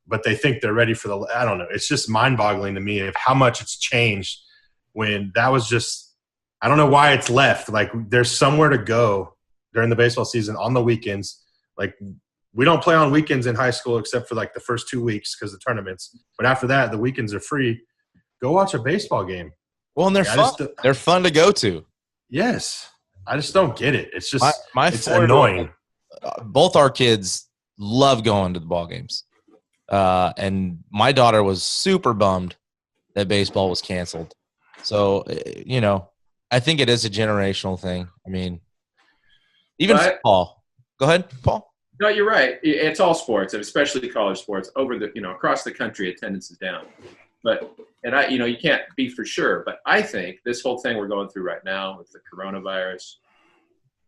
but they think they're ready for I don't know. It's just mind-boggling to me of how much it's changed when that was just – I don't know why it's left. Like there's somewhere to go during the baseball season on the weekends. Like we don't play on weekends in high school except for like the first 2 weeks because of tournaments. But after that, the weekends are free. Go watch a baseball game. Well, and they're fun. They're fun to go to. Yes. I just don't get it. It's just it's annoying. Both our kids love going to the ball games. And my daughter was super bummed that baseball was canceled. So, you know, I think it is a generational thing. I mean, even football. Go ahead, Paul. No, you're right. It's all sports, and especially college sports. Across the country, attendance is down. You can't be for sure. But I think this whole thing we're going through right now with the coronavirus,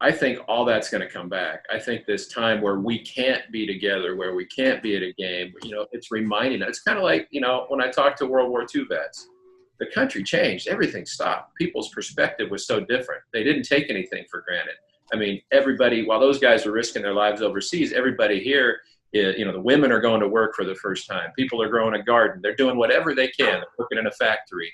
I think all that's going to come back. I think this time where we can't be together, where we can't be at a game, it's reminding us. It's kind of like, when I talk to World War II vets, the country changed. Everything stopped. People's perspective was so different. They didn't take anything for granted. I mean, everybody, while those guys were risking their lives overseas, everybody here, the women are going to work for the first time. People are growing a garden. They're doing whatever they can. They're working in a factory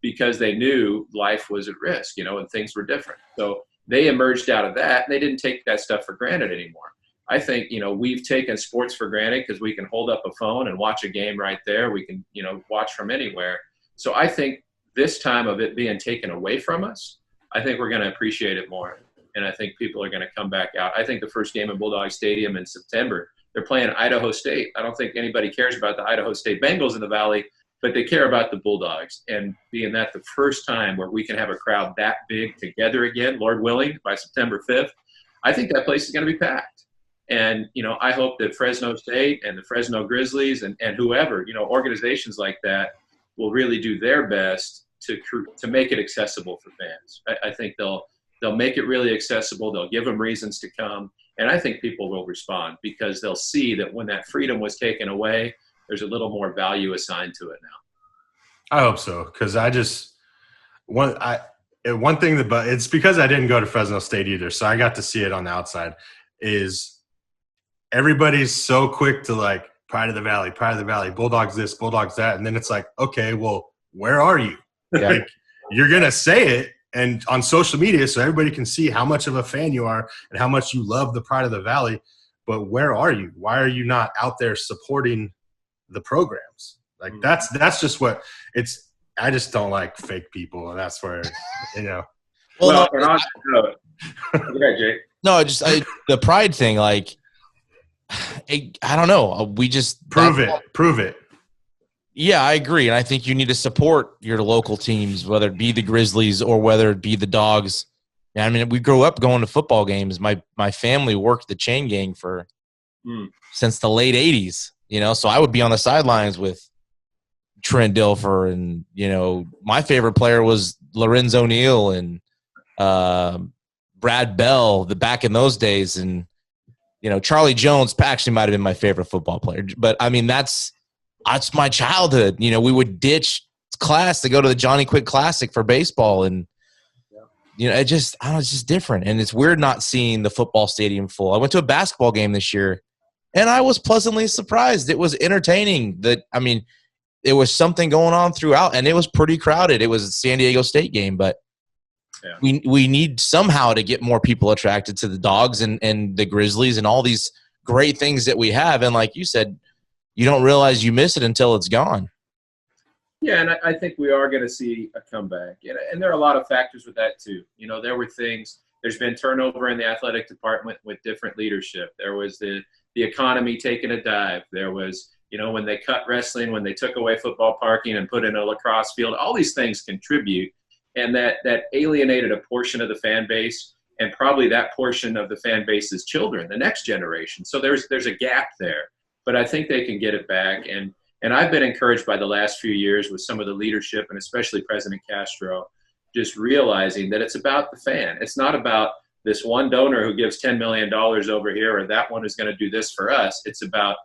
because they knew life was at risk, and things were different. So they emerged out of that, and they didn't take that stuff for granted anymore. I think, we've taken sports for granted because we can hold up a phone and watch a game right there. We can, watch from anywhere. So I think this time of it being taken away from us, I think we're going to appreciate it more. And I think people are going to come back out. I think the first game in Bulldog Stadium in September, they're playing Idaho State. I don't think anybody cares about the Idaho State Bengals in the Valley, but they care about the Bulldogs. And being that the first time where we can have a crowd that big together again, Lord willing, by September 5th, I think that place is going to be packed. And, I hope that Fresno State and the Fresno Grizzlies and whoever, organizations like that will really do their best to make it accessible for fans. I think they'll make it really accessible. They'll give them reasons to come. And I think people will respond because they'll see that when that freedom was taken away, there's a little more value assigned to it now. I hope so, because one thing but it's because I didn't go to Fresno State either, so I got to see it on the outside. Is everybody's so quick to like Pride of the Valley, Bulldogs this, Bulldogs that, and then it's like, okay, well, where are you? Yeah. Like you're gonna say it and on social media so everybody can see how much of a fan you are and how much you love the Pride of the Valley, but where are you? Why are you not out there supporting the programs? Like that's just what it's. I just don't like fake people, and that's where Well, go ahead, Jake. No, the pride thing. Like, I don't know. We just prove it. Yeah, I agree, and I think you need to support your local teams, whether it be the Grizzlies or whether it be the Dogs. I mean, we grew up going to football games. My family worked the chain gang since the late '80s. So I would be on the sidelines with Trent Dilfer, and my favorite player was Lorenzo Neal and Brad Bell, back in those days, and Charlie Jones actually might have been my favorite football player. But I mean, that's my childhood. We would ditch class to go to the Johnny Quick Classic for baseball, and it's just different. And it's weird not seeing the football stadium full. I went to a basketball game this year, and I was pleasantly surprised. It was entertaining. There was something going on throughout, and it was pretty crowded. It was a San Diego State game, but we need somehow to get more people attracted to the Dogs and the Grizzlies and all these great things that we have. And like you said, you don't realize you miss it until it's gone. Yeah, and I think we are going to see a comeback. And there are a lot of factors with that too. There were things – there's been turnover in the athletic department with different leadership. There was the economy taking a dive. There was – when they cut wrestling, when they took away football parking and put in a lacrosse field, all these things contribute. And that alienated a portion of the fan base, and probably that portion of the fan base's children, the next generation. So there's a gap there. But I think they can get it back. And And I've been encouraged by the last few years with some of the leadership, and especially President Castro, just realizing that it's about the fan. It's not about this one donor who gives $10 million over here, or that one is going to do this for us. It's about,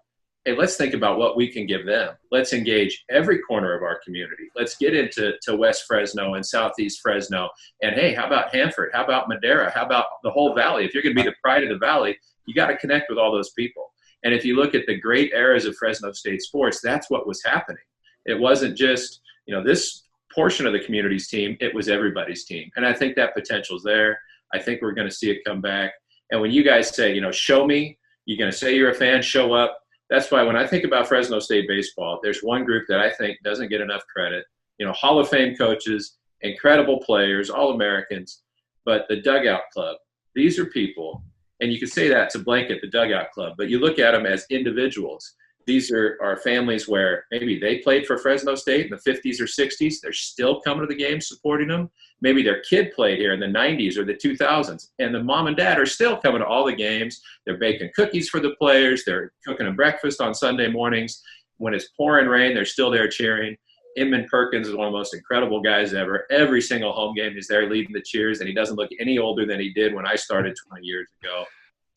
hey, let's think about what we can give them. Let's engage every corner of our community. Let's get into West Fresno and Southeast Fresno. And hey, how about Hanford? How about Madera? How about the whole valley? If you're going to be the pride of the valley, you got to connect with all those people. And if you look at the great eras of Fresno State sports, that's what was happening. It wasn't just, this portion of the community's team, it was everybody's team. And I think that potential's there. I think we're going to see it come back. And when you guys say, show me, you're going to say you're a fan, show up. That's why when I think about Fresno State baseball, there's one group that I think doesn't get enough credit. Hall of Fame coaches, incredible players, All-Americans, but the Dugout Club, these are people, and you can say that to blanket the Dugout Club, but you look at them as individuals. These are families where maybe they played for Fresno State in the 50s or 60s. They're still coming to the game supporting them. Maybe their kid played here in the 90s or the 2000s, and the mom and dad are still coming to all the games. They're baking cookies for the players. They're cooking them breakfast on Sunday mornings. When it's pouring rain, they're still there cheering. Inman Perkins is one of the most incredible guys ever. Every single home game he's there leading the cheers, and he doesn't look any older than he did when I started 20 years ago.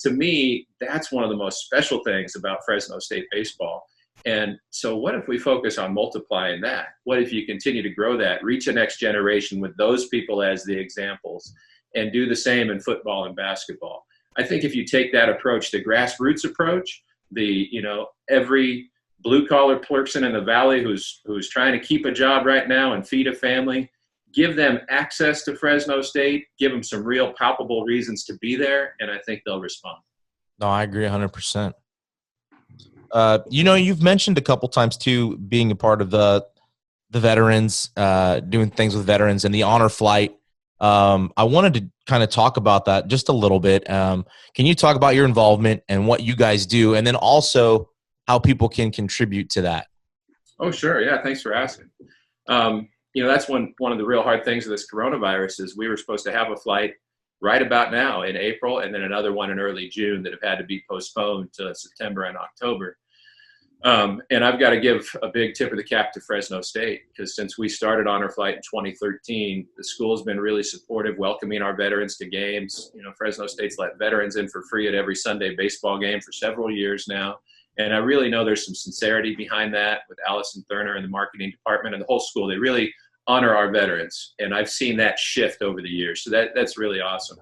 To me, that's one of the most special things about Fresno State baseball. And so what if we focus on multiplying that? What if you continue to grow that, reach the next generation with those people as the examples, and do the same in football and basketball? I think if you take that approach, the grassroots approach, every blue-collar person in the valley who's trying to keep a job right now and feed a family, give them access to Fresno State, give them some real palpable reasons to be there, and I think they'll respond. No, I agree 100%. You've mentioned a couple times, too, being a part of the veterans, doing things with veterans and the honor flight. I wanted to kind of talk about that just a little bit. Can you talk about your involvement and what you guys do, and then also how people can contribute to that? Oh, sure. Yeah, thanks for asking. That's one of the real hard things of this coronavirus is we were supposed to have a flight right about now in April, and then another one in early June that have had to be postponed to September and October. And I've got to give a big tip of the cap to Fresno State, because since we started Honor Flight in 2013, the school's been really supportive, welcoming our veterans to games. Fresno State's let veterans in for free at every Sunday baseball game for several years now. And I really know there's some sincerity behind that with Allison Thurner and the marketing department and the whole school. They really honor our veterans, and I've seen that shift over the years. So that's really awesome.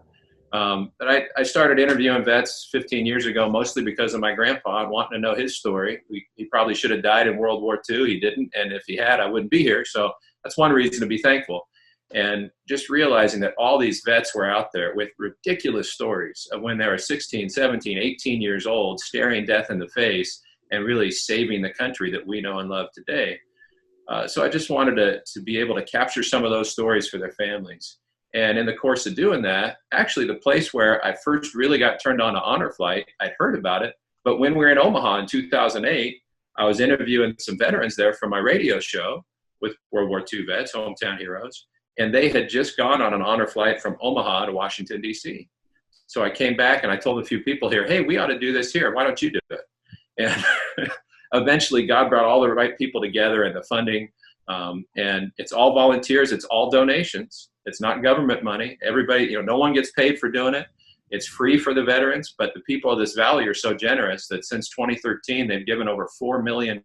But I started interviewing vets 15 years ago, mostly because of my grandpa and wanting to know his story. He probably should have died in World War II. He didn't, and if he had, I wouldn't be here. So that's one reason to be thankful. And just realizing that all these vets were out there with ridiculous stories of when they were 16, 17, 18 years old, staring death in the face and really saving the country that we know and love today. So I just wanted to be able to capture some of those stories for their families. And in the course of doing that, actually the place where I first really got turned on to Honor Flight, I'd heard about it, but when we were in Omaha in 2008, I was interviewing some veterans there for my radio show with World War II vets, Hometown Heroes. And they had just gone on an honor flight from Omaha to Washington, D.C. So I came back and I told a few people here, hey, we ought to do this here. Why don't you do it? And eventually God brought all the right people together and the funding. And it's all volunteers. It's all donations. It's not government money. Everybody, no one gets paid for doing it. It's free for the veterans. But the people of this valley are so generous that since 2013, they've given over $4 million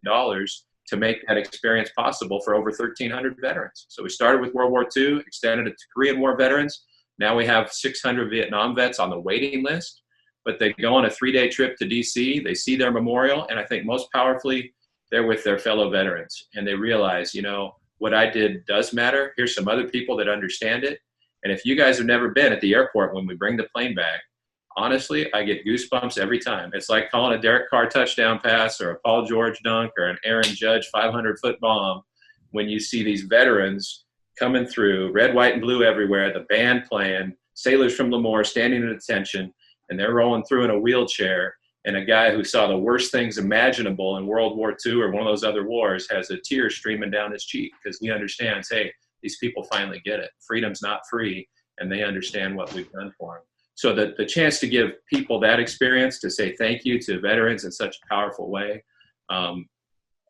to make that experience possible for over 1,300 veterans. So we started with World War II, extended it to Korean War veterans. Now we have 600 Vietnam vets on the waiting list, but they go on a 3-day trip to DC, they see their memorial, and I think most powerfully, they're with their fellow veterans. And they realize, what I did does matter. Here's some other people that understand it. And if you guys have never been at the airport when we bring the plane back, honestly, I get goosebumps every time. It's like calling a Derek Carr touchdown pass or a Paul George dunk or an Aaron Judge 500-foot bomb when you see these veterans coming through, red, white, and blue everywhere, the band playing, sailors from Lemoore standing at attention, and they're rolling through in a wheelchair, and a guy who saw the worst things imaginable in World War II or one of those other wars has a tear streaming down his cheek because he understands, hey, these people finally get it. Freedom's not free, and they understand what we've done for them. So the chance to give people that experience, to say thank you to veterans in such a powerful way,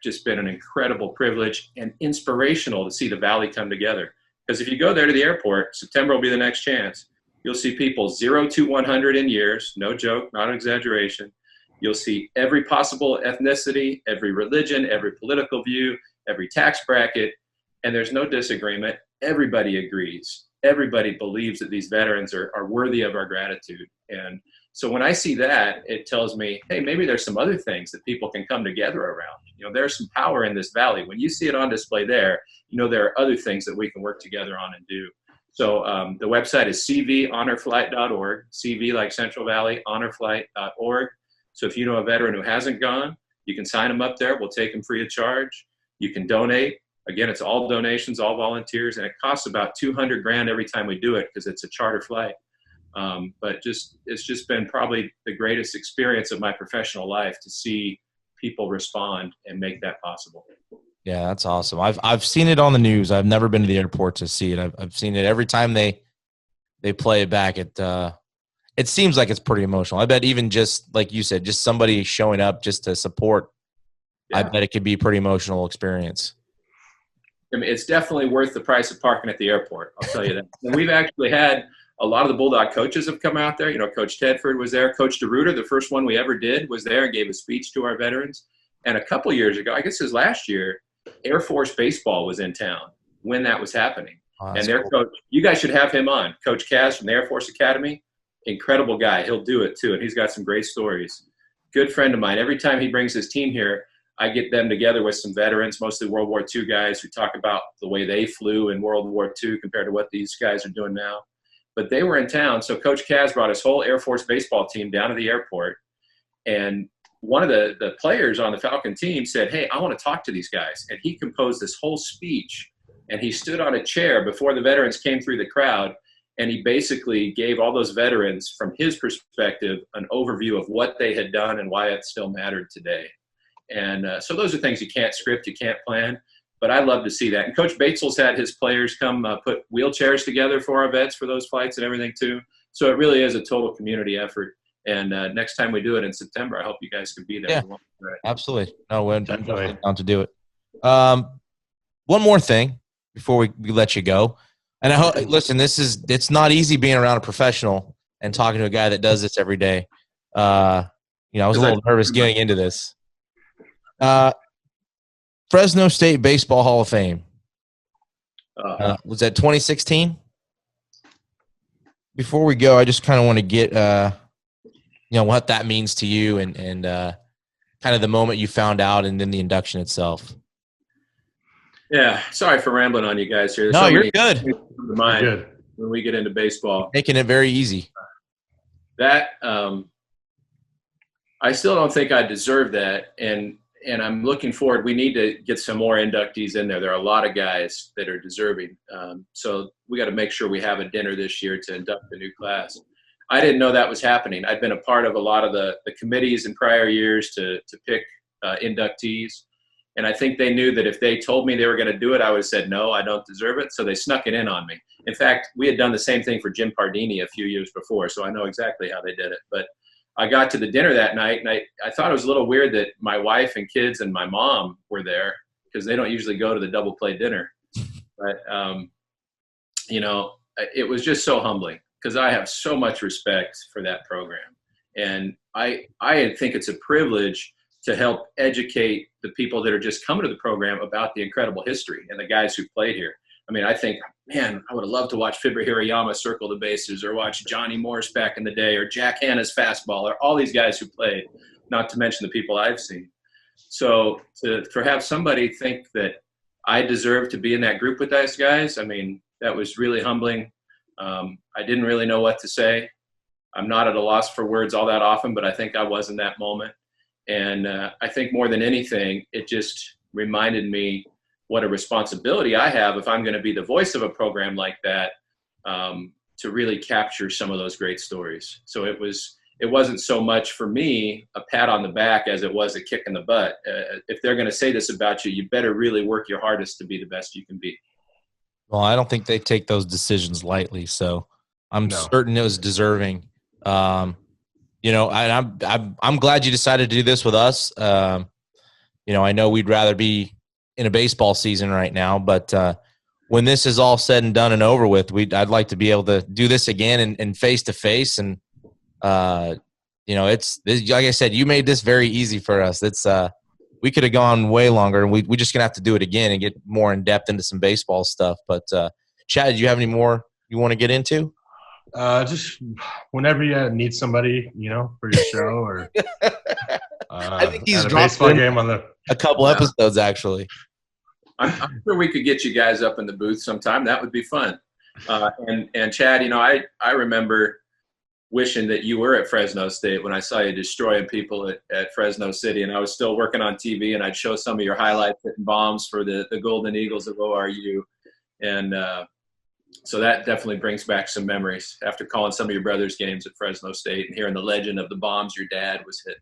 just been an incredible privilege and inspirational to see the Valley come together. Because if you go there to the airport, September will be the next chance. You'll see people 0 to 100 in years, no joke, not an exaggeration. You'll see every possible ethnicity, every religion, every political view, every tax bracket, and there's no disagreement. Everybody agrees. Everybody believes that these veterans are worthy of our gratitude. And so when I see that, it tells me, hey, maybe there's some other things that people can come together around. There's some power in this Valley. When you see it on display there, there are other things that we can work together on and do. So the website is cvhonorflight.org, CV like Central Valley, honorflight.org. So if you know a veteran who hasn't gone, you can sign them up there. We'll take them free of charge. You can donate. Again, it's all donations, all volunteers, and it costs about $200,000 every time we do it because it's a charter flight. But it's just been probably the greatest experience of my professional life to see people respond and make that possible. Yeah, that's awesome. I've seen it on the news. I've never been to the airport to see it. I've seen it every time they play it back. It seems like it's pretty emotional. I bet even just like you said, just somebody showing up just to support, yeah. I bet it could be a pretty emotional experience. I mean, it's definitely worth the price of parking at the airport. I'll tell you that. And we've actually had a lot of the Bulldog coaches have come out there. Coach Tedford was there. Coach DeRuiter, the first one we ever did, was there and gave a speech to our veterans. And a couple years ago, I guess it was last year, Air Force baseball was in town when that was happening. Oh, and their cool. coach, you guys should have him on. Coach Kaz from the Air Force Academy, incredible guy. He'll do it too, and he's got some great stories. Good friend of mine. Every time he brings his team here, I get them together with some veterans, mostly World War II guys who talk about the way they flew in World War II compared to what these guys are doing now. But they were in town, so Coach Kaz brought his whole Air Force baseball team down to the airport, and one of the players on the Falcon team said, hey, I want to talk to these guys. And he composed this whole speech, and he stood on a chair before the veterans came through the crowd, and he basically gave all those veterans, from his perspective, an overview of what they had done and why it still mattered today. And so those are things you can't script, you can't plan, but I love to see that. And Coach Batesell's had his players come put wheelchairs together for our vets for those flights and everything too. So it really is a total community effort. And next time we do it in September, I hope you guys can be there. Yeah, absolutely. No, we're definitely down to do it. One more thing before we let you go. And I hope, listen, it's not easy being around a professional and talking to a guy that does this every day. I was a little nervous getting into this. Fresno State Baseball Hall of Fame. Was that 2016? Before we go, I just kind of want to get what that means to you and kind of the moment you found out and then the induction itself. Yeah, sorry for rambling on you guys here. No, you're good. You're good. When we get into baseball, making it very easy. That I still don't think I deserve that, and I'm looking forward. We need to get some more inductees in there. There are a lot of guys that are deserving. So we got to make sure we have a dinner this year to induct the new class. I didn't know that was happening. I'd been a part of a lot of the committees in prior years to pick inductees. And I think they knew that if they told me they were going to do it, I would have said, no, I don't deserve it. So they snuck it in on me. In fact, we had done the same thing for Jim Pardini a few years before, so I know exactly how they did it. But I got to the dinner that night, and I thought it was a little weird that my wife and kids and my mom were there because they don't usually go to the double play dinner. But, it was just so humbling because I have so much respect for that program. And I think it's a privilege to help educate the people that are just coming to the program about the incredible history and the guys who played here. I mean, I think, man, I would have loved to watch Fibber Hirayama circle the bases or watch Johnny Morse back in the day or Jack Hanna's fastball or all these guys who played, not to mention the people I've seen. So to have somebody think that I deserve to be in that group with those guys, I mean, that was really humbling. I didn't really know what to say. I'm not at a loss for words all that often, but I think I was in that moment. And I think more than anything, it just reminded me what a responsibility I have if I'm going to be the voice of a program like that, to really capture some of those great stories. So it wasn't so much for me a pat on the back as it was a kick in the butt. If they're going to say this about you, you better really work your hardest to be the best you can be. Well, I don't think they take those decisions lightly, so I'm certain it was deserving. I'm glad you decided to do this with us. I know we'd rather be in a baseball season right now, but when this is all said and done and over with, I'd like to be able to do this again and face to face. And it's like I said, you made this very easy for us. It's we could have gone way longer, and we just gonna have to do it again and get more in depth into some baseball stuff. But Chad, do you have any more you want to get into? Just whenever you need somebody, for your show, or I think he's at a dropped baseball game on a couple episodes actually. I'm sure we could get you guys up in the booth sometime. That would be fun. And Chad, I remember wishing that you were at Fresno State when I saw you destroying people at Fresno City, and I was still working on TV, and I'd show some of your highlights hitting bombs for the Golden Eagles of ORU. And so that definitely brings back some memories after calling some of your brothers' games at Fresno State and hearing the legend of the bombs your dad was hitting.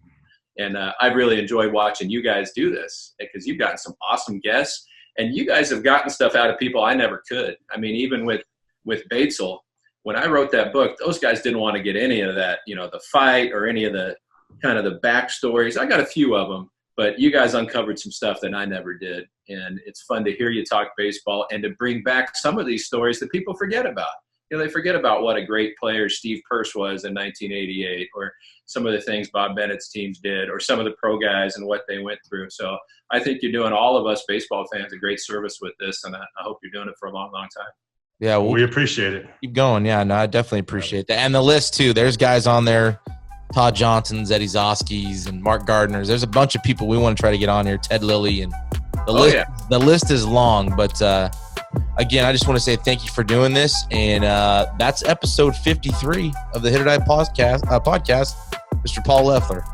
And I've really enjoyed watching you guys do this because you've gotten some awesome guests, and you guys have gotten stuff out of people I never could. I mean, even with Batesel, when I wrote that book, those guys didn't want to get any of that, the fight or any of the kind of the backstories. I got a few of them, but you guys uncovered some stuff that I never did. And it's fun to hear you talk baseball and to bring back some of these stories that people forget about. They forget about what a great player Steve Pearce was in 1988, or some of the things Bob Bennett's teams did, or some of the pro guys and what they went through. So I think you're doing all of us baseball fans a great service with this, and I hope you're doing it for a long, long time. Yeah, we appreciate it. Keep going. Yeah, no, I definitely appreciate that. And the list, too. There's guys on there, Todd Johnsons, Eddie Zoskis, and Mark Gardner's. There's a bunch of people we want to try to get on here, Ted Lilly. And the list is long. But, again, I just want to say thank you for doing this. And that's episode 53 of the Hit.OR.DIE podcast, Mr. Paul Loeffler.